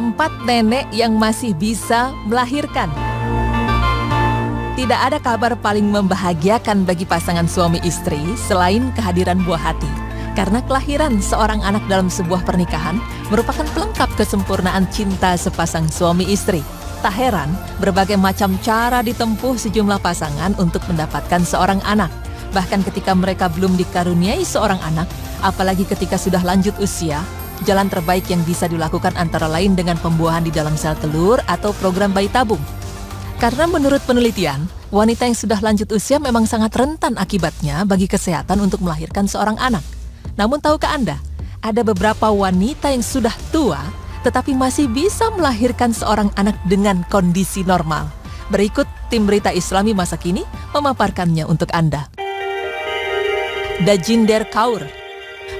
keempat nenek yang masih bisa melahirkan. Tidak ada kabar paling membahagiakan bagi pasangan suami istri selain kehadiran buah hati. Karena kelahiran seorang anak dalam sebuah pernikahan merupakan pelengkap kesempurnaan cinta sepasang suami istri. Tak heran, berbagai macam cara ditempuh sejumlah pasangan untuk mendapatkan seorang anak. Bahkan ketika mereka belum dikaruniai seorang anak, apalagi ketika sudah lanjut usia, jalan terbaik yang bisa dilakukan antara lain dengan pembuahan di dalam sel telur atau program bayi tabung. Karena menurut penelitian, wanita yang sudah lanjut usia memang sangat rentan akibatnya bagi kesehatan untuk melahirkan seorang anak. Namun tahukah Anda, ada beberapa wanita yang sudah tua tetapi masih bisa melahirkan seorang anak dengan kondisi normal. Berikut tim berita Islami masa kini memaparkannya untuk Anda. Dajinder Kaur.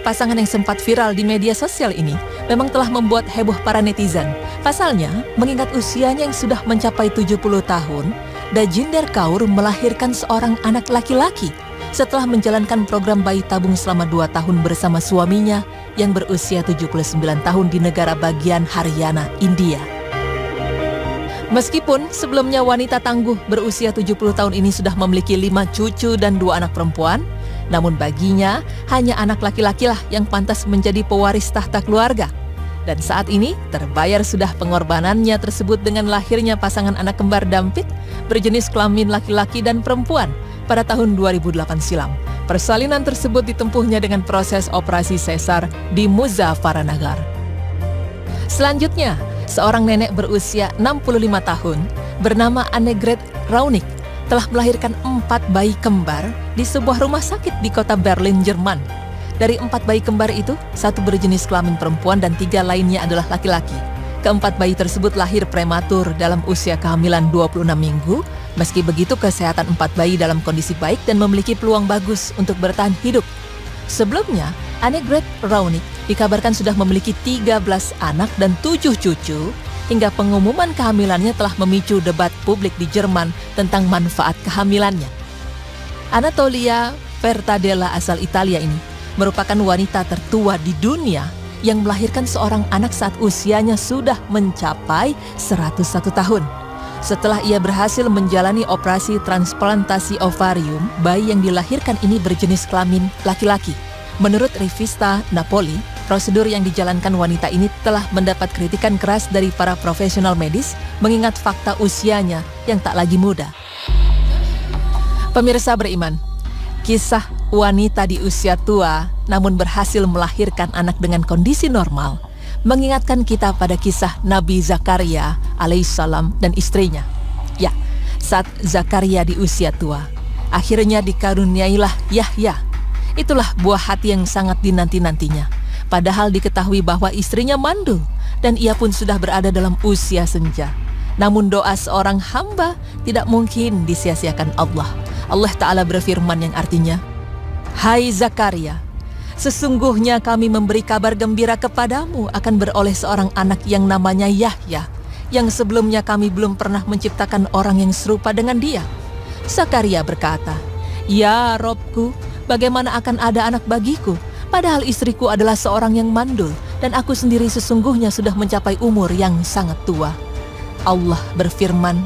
Pasangan yang sempat viral di media sosial ini memang telah membuat heboh para netizen. Pasalnya, mengingat usianya yang sudah mencapai 70 tahun, Dajinder Kaur melahirkan seorang anak laki-laki setelah menjalankan program bayi tabung selama 2 tahun bersama suaminya yang berusia 79 tahun di negara bagian Haryana, India. Meskipun sebelumnya wanita tangguh berusia 70 tahun ini sudah memiliki 5 cucu dan 2 anak perempuan, namun baginya hanya anak laki-lakilah yang pantas menjadi pewaris tahta keluarga. Dan saat ini terbayar sudah pengorbanannya tersebut dengan lahirnya pasangan anak kembar dampit berjenis kelamin laki-laki dan perempuan pada tahun 2008 silam. Persalinan tersebut ditempuhnya dengan proses operasi sesar di Muzaffarnagar. Selanjutnya, seorang nenek berusia 65 tahun bernama Annegret Raunik telah melahirkan 4 bayi kembar di sebuah rumah sakit di kota Berlin, Jerman. Dari 4 bayi kembar itu, 1 berjenis kelamin perempuan dan 3 lainnya adalah laki-laki. Keempat bayi tersebut lahir prematur dalam usia kehamilan 26 minggu. Meski begitu, kesehatan 4 bayi dalam kondisi baik dan memiliki peluang bagus untuk bertahan hidup. Sebelumnya, Annegret Raunik dikabarkan sudah memiliki 13 anak dan 7 cucu, hingga pengumuman kehamilannya telah memicu debat publik di Jerman tentang manfaat kehamilannya. Anatolia Fertadella asal Italia ini merupakan wanita tertua di dunia yang melahirkan seorang anak saat usianya sudah mencapai 101 tahun. Setelah ia berhasil menjalani operasi transplantasi ovarium, bayi yang dilahirkan ini berjenis kelamin laki-laki. Menurut Rivista Napoli, prosedur yang dijalankan wanita ini telah mendapat kritikan keras dari para profesional medis mengingat fakta usianya yang tak lagi muda. Pemirsa beriman, kisah wanita di usia tua namun berhasil melahirkan anak dengan kondisi normal mengingatkan kita pada kisah Nabi Zakaria alaihissalam dan istrinya. Ya, saat Zakaria di usia tua, akhirnya dikaruniailah Yahya. Itulah buah hati yang sangat dinanti-nantinya. Padahal diketahui bahwa istrinya mandul dan ia pun sudah berada dalam usia senja. Namun doa seorang hamba tidak mungkin disia-siakan Allah. Allah Ta'ala berfirman yang artinya, "Hai Zakaria, sesungguhnya kami memberi kabar gembira kepadamu akan beroleh seorang anak yang namanya Yahya, yang sebelumnya kami belum pernah menciptakan orang yang serupa dengan dia." Zakaria berkata, "Ya Robku, bagaimana akan ada anak bagiku? Padahal istriku adalah seorang yang mandul dan aku sendiri sesungguhnya sudah mencapai umur yang sangat tua." Allah berfirman,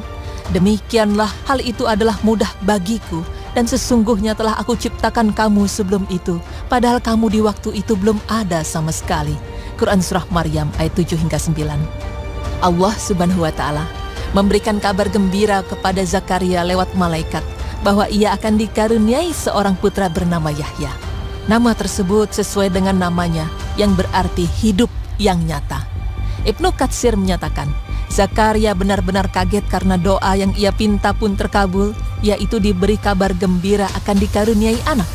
"Demikianlah hal itu adalah mudah bagiku dan sesungguhnya telah aku ciptakan kamu sebelum itu, padahal kamu di waktu itu belum ada sama sekali." Quran Surah Maryam ayat 7 hingga 9. Allah Subhanahu wa Ta'ala memberikan kabar gembira kepada Zakaria lewat malaikat bahwa ia akan dikaruniai seorang putra bernama Yahya. Nama tersebut sesuai dengan namanya yang berarti hidup yang nyata. Ibnu Katsir menyatakan, Zakaria benar-benar kaget karena doa yang ia pinta pun terkabul, yaitu diberi kabar gembira akan dikaruniai anak.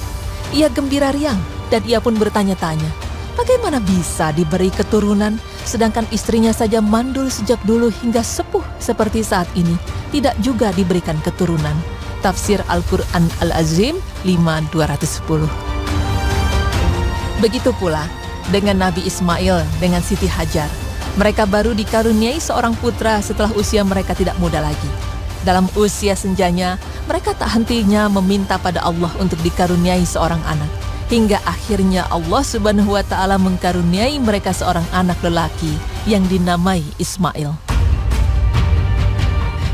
Ia gembira riang dan ia pun bertanya-tanya, bagaimana bisa diberi keturunan sedangkan istrinya saja mandul sejak dulu hingga sepuh seperti saat ini, tidak juga diberikan keturunan. Tafsir Al-Quran Al-Azim 5210. Begitu pula dengan Nabi Ismail dengan Siti Hajar. Mereka baru dikaruniai seorang putra setelah usia mereka tidak muda lagi. Dalam usia senjanya, mereka tak hentinya meminta pada Allah untuk dikaruniai seorang anak. Hingga akhirnya Allah Subhanahu wa Ta'ala mengkaruniai mereka seorang anak lelaki yang dinamai Ismail.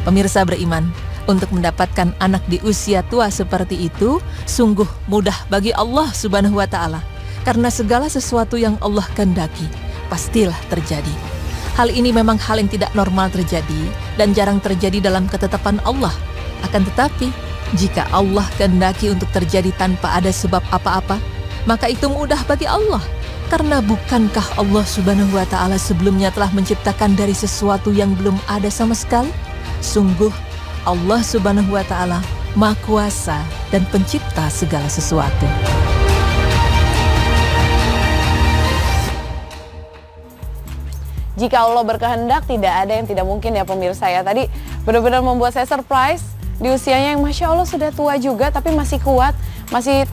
Pemirsa beriman, untuk mendapatkan anak di usia tua seperti itu sungguh mudah bagi Allah Subhanahu wa Ta'ala, karena segala sesuatu yang Allah kehendaki pastilah terjadi. Hal ini memang hal yang tidak normal terjadi dan jarang terjadi dalam ketetapan Allah. Akan tetapi, jika Allah kehendaki untuk terjadi tanpa ada sebab apa-apa, maka itu mudah bagi Allah. Karena bukankah Allah Subhanahu wa Ta'ala sebelumnya telah menciptakan dari sesuatu yang belum ada sama sekali? Sungguh Allah Subhanahu wa Ta'ala Maha Kuasa dan pencipta segala sesuatu. Jika Allah berkehendak, tidak ada yang tidak mungkin ya pemirsa ya. Tadi benar-benar membuat saya surprise di usianya yang Masya Allah sudah tua juga tapi masih kuat,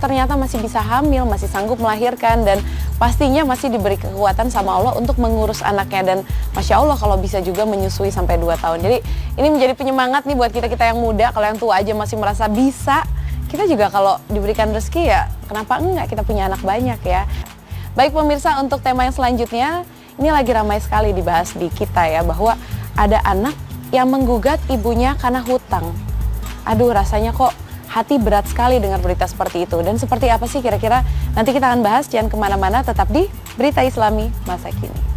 ternyata masih bisa hamil, masih sanggup melahirkan, dan pastinya masih diberi kekuatan sama Allah untuk mengurus anaknya. Dan Masya Allah kalau bisa juga menyusui sampai 2 tahun. Jadi ini menjadi penyemangat nih buat kita-kita yang muda. Kalau yang tua aja masih merasa bisa, kita juga kalau diberikan rezeki ya kenapa enggak kita punya anak banyak ya. Baik pemirsa, untuk tema yang selanjutnya ini lagi ramai sekali dibahas di kita ya, bahwa ada anak yang menggugat ibunya karena hutang. Aduh, rasanya kok hati berat sekali dengar berita seperti itu. Dan seperti apa sih kira-kira? Nanti kita akan bahas, jangan kemana-mana, tetap di Berita Islami Masa Kini.